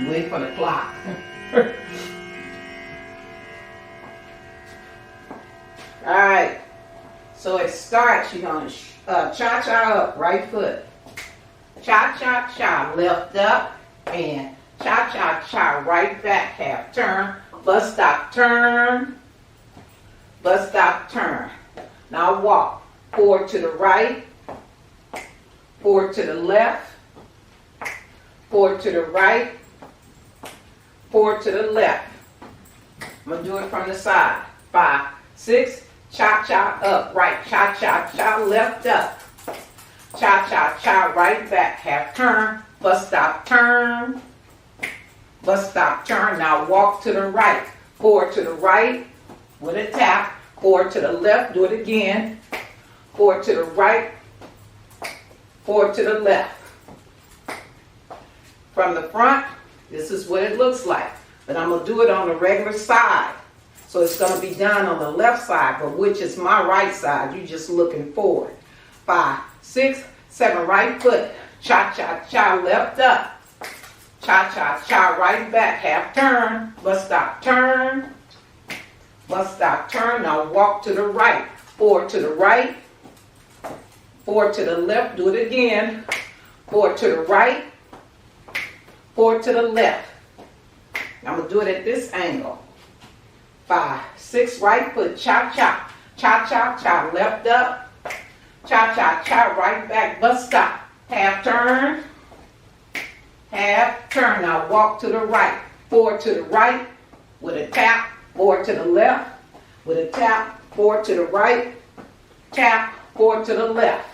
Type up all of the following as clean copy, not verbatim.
Wait for the clock. Alright, so it starts, you're going to cha-cha up, right foot. Cha-cha-cha, left up, and cha-cha-cha, right back, half turn, bus stop, turn, bus stop, turn. Now walk, forward to the right, forward to the left, forward to the right, forward to the left. I'm going to do it from the side. 5, 6, cha-cha up, right, cha-cha-cha, left up. Cha-cha-cha, right back, half turn, bus stop, turn, bus stop, turn. Now walk to the right, forward to the right with a tap, forward to the left, do it again, forward to the right, forward to the left. From the front, this is what it looks like, but I'm going to do it on the regular side. So it's going to be done on the left side, but which is my right side. You're just looking forward. 5, 6, 7, right foot. Cha-cha-cha, left up. Cha-cha-cha, right back, half turn. Bus stop, turn. Bus stop, turn. Now walk to the right. Forward to the right. Forward to the left. Do it again. Forward to the right. Forward to the left. I'm going to do it at this angle. 5, 6, right foot, cha-cha, cha-cha-cha, left up, cha-cha-cha, right back, bus stop, half turn, now walk to the right, forward to the right, with a tap, forward to the left, with a tap, forward to the right, tap, forward to the left,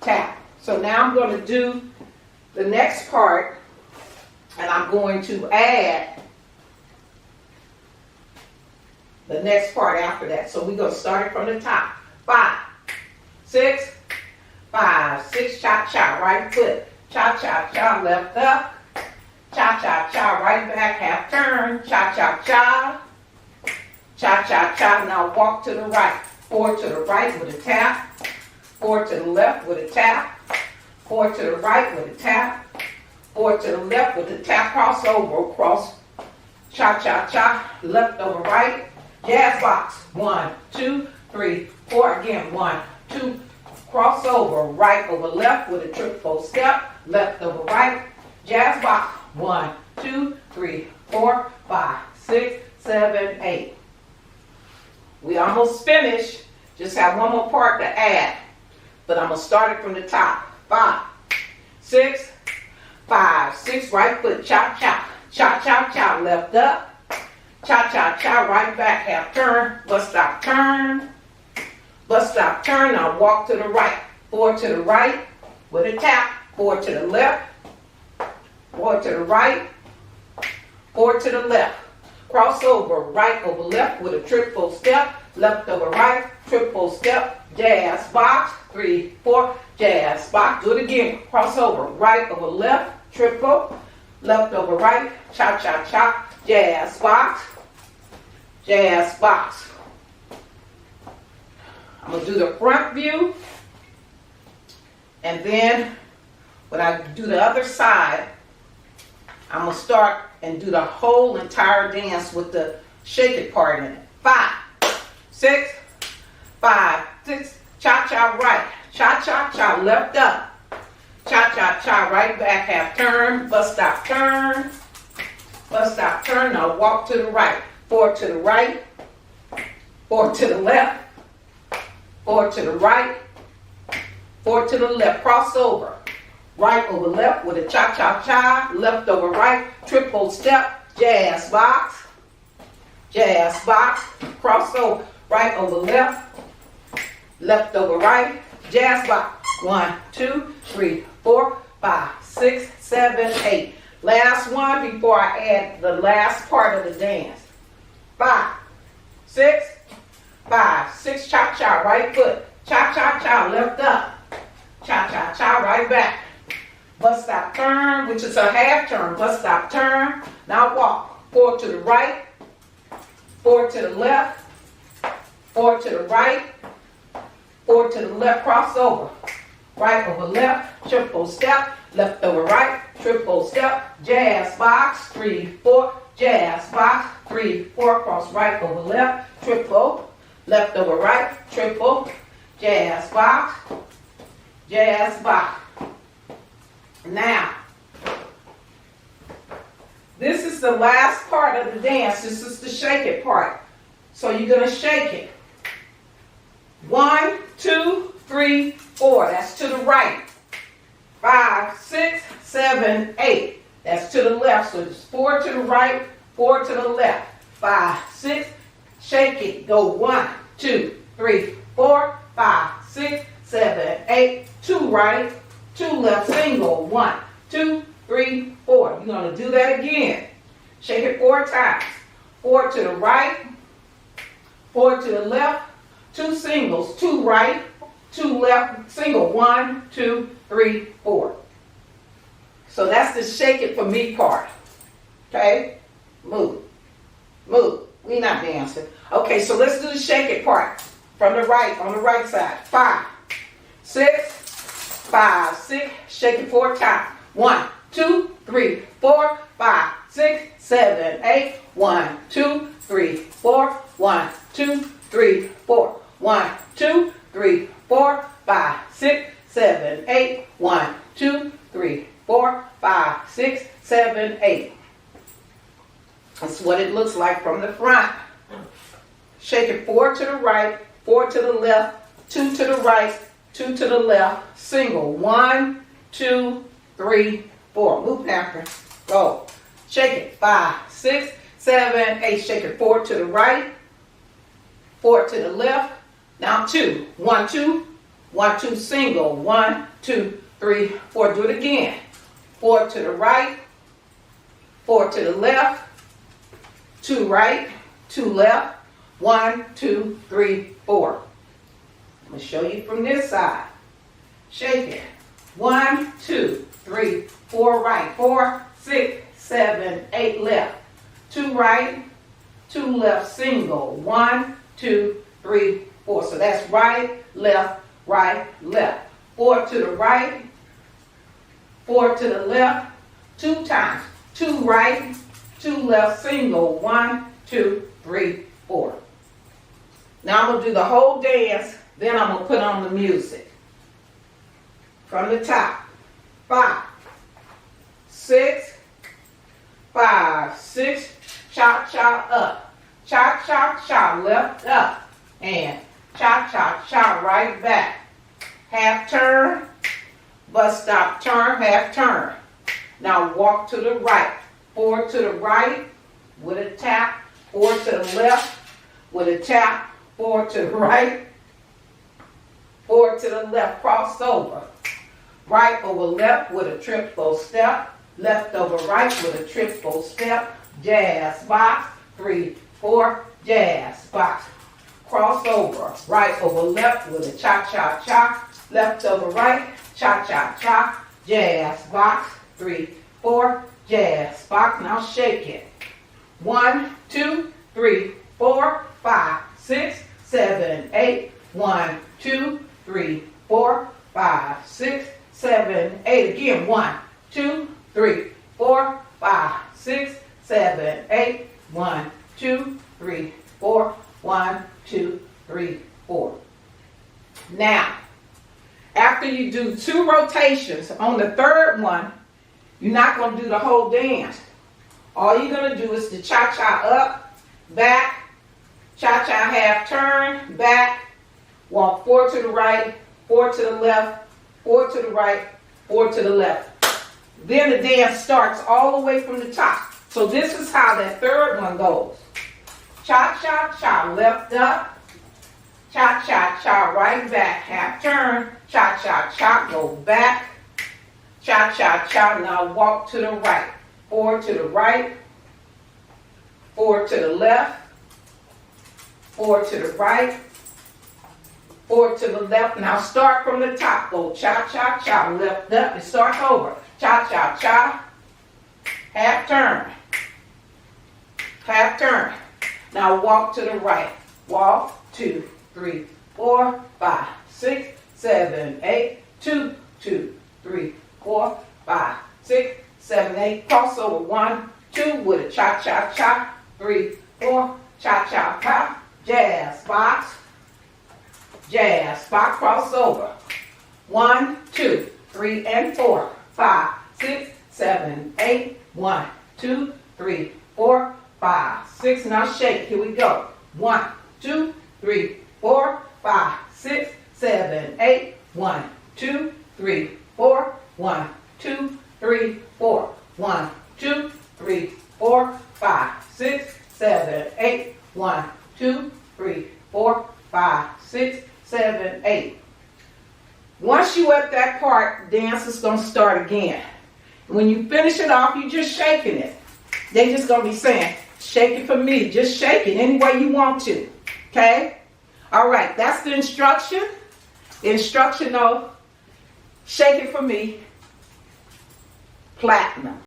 tap. So now I'm going to do the next part, and I'm going to add the next part after that. So we're going to start it from the top. 5, 6, 5, 6, cha-cha, right foot. Cha-cha-cha, left up. Cha-cha-cha, right back, half turn. Cha-cha-cha. Cha-cha-cha, now walk to the right. Forward to the right with a tap. Forward to the left with a tap. Forward to the right with a tap. Forward to the left with a tap. Cross over, cross. Cha-cha-cha, left over right. Jazz box, 1, 2, 3, 4, again, 1, 2, cross over, right over left with a triple step, left over right, jazz box, 1, 2, 3, 4, 5, 6, 7, 8. We almost finished, just have one more part to add, but I'm going to start it from the top. 5, 6, 5, 6, right foot, cha-cha, cha-cha-cha, left up. Cha-cha-cha, right back, half turn, bus stop, turn. Bus stop, turn, now walk to the right. Forward to the right with a tap. Forward to the left. Forward to the right. Forward to the left. Cross over, right over left with a triple step. Left over right, triple step. Jazz box, 3, 4, jazz box. Do it again. Cross over, right over left, triple. Left over right, cha-cha-cha, jazz box. Jazz box. I'm going to do the front view, and then when I do the other side, I'm going to start and do the whole entire dance with the shake it part in it. 5, 6, 5, 6, cha-cha right, cha-cha-cha left up, cha-cha-cha right back, half turn, bus stop, turn, now walk to the right. Forward to the right, forward to the left, forward to the right, forward to the left, cross over, right over left with a cha-cha-cha, left over right, triple step, jazz box, cross over, right over left, left over right, jazz box, 1, 2, 3, 4, 5, 6, 7, 8. Last one before I add the last part of the dance. 5, 6, 5, 6, cha-cha, right foot, cha-cha-cha, left up, cha-cha-cha, right back, bus stop, turn, which is a half turn, bus stop, turn, now walk, forward to the right, forward to the left, forward to the right, forward to the left, cross over, right over left, triple step, left over right, triple step, jazz box, 3, 4, jazz box, 3, 4, cross right over left, triple, left over right, triple, jazz box, jazz box. Now, this is the last part of the dance. This is the shake it part. So you're going to shake it. 1, 2, 3, 4. That's to the right. 5, 6, 7, 8. That's to the left. So it's 4 to the right, 4 to the left. 5, 6. Shake it. Go 1, 2, 3, 4, 5, 6, 7, 8. 2 right, 2 left. Single. 1, 2, 3, 4. You're going to do that again. Shake it 4 times. 4 to the right, 4 to the left, 2 singles, 2 right, 2 left, single. 1, 2, 3, 4. So that's the shake it for me part. Okay? Move. Move. We not dancing. Okay, so let's do the shake it part from the right, on the right side. 5, 6, 5, 6. Shake it 4 times. 1, 2, 3, 4, 5, 6, 7, 8. 1, 2, 3, 4. 1, 2, 3, 4. 1, 2, 3, 4, 5, 6, 7, 8. 1, 2, 3, 4, 5, 6, 7, 8. That's what it looks like from the front. Shake it 4 to the right, 4 to the left, 2 to the right, 2 to the left, single. 1, 2, 3, 4. Move after. Go. Shake it. 5, 6, 7, 8. Shake it 4 to the right, 4 to the left. Now 2. 1, 2. 1, 2, single. 1, 2, 3, 4. Do it again. 4 to the right, 4 to the left, 2 right, 2 left. 1, 2, 3, 4. I'm going to show you from this side. Shake it. 1, 2, 3, 4 right, 4, 6, 7, 8 left. 2 right, 2 left, single. 1, 2, 3, 4. So that's right, left, 4 to the right, 4 to the left, 2 times. 2 right, 2 left, single. 1, 2, 3, 4. Now I'm going to do the whole dance, then I'm going to put on the music. From the top. 5, 6, 5, 6, cha cha up. Cha cha cha, left up. And cha cha cha, right back. Half turn, bus stop, turn, half turn. Now walk to the right. 4 to the right with a tap. 4 to the left with a tap. 4 to the right. 4 to the left, cross over. Right over left with a triple step. Left over right with a triple step. Jazz box. 3, 4, jazz box. Cross over. Right over left with a cha-cha-cha. Left over right, cha-cha-cha. Jazz box. 3, 4, jazz box. Now shake it. 1, 2, 3, 4, 5, 6, 7, 8. 1, 2, 3, 4, 5, 6, 7, 8. Again, 1, 2, 3, 4, 5, 6, 7, 8. 1, 2, 3, 4. 1, 2, 3, 4. Now, after you do 2 rotations, on the third one, you're not going to do the whole dance. All you're going to do is the cha-cha up, back, cha-cha half turn, back, walk 4 to the right, 4 to the left, 4 to the right, 4 to the left. Then the dance starts all the way from the top. So this is how that third one goes. Cha-cha-cha, left up, cha-cha-cha, right back, half turn, cha-cha-cha, go back, cha-cha-cha, now walk to the right. 4 to the right, 4 to the left, 4 to the right, 4 to the left. Now start from the top. Go cha-cha-cha, left up, and start over. Cha-cha-cha, half turn, half turn. Now walk to the right. Walk, 2, 3, 4, 5, 6, 7, 8. 2, 2, 3, 4, 5, 6, 7, 8. Crossover 1, 2 with a cha-cha-cha. 3, 4, cha-cha-cha. Jazz box. Jazz box crossover. 1, 2, 3, and 4, 5, 6, 7, 8. 1, 2, 3, 4, 5, 6. Now shake. Here we go. 1, 2, 3, 4, 5, 6, 7, 8. 1, 2, 3, 4. 1, 2, 3, 4. 1, 2, 3, 4, 5, 6, 7, 8. 1, 2, 3, 4, 5, 6, 7, 8. Once you at that part, dance is going to start again. When you finish it off, you're just shaking it. They just going to be saying, shake it for me. Just shake it any way you want to. Okay? All right, that's the instruction. The instructional, shake it for me, platinum.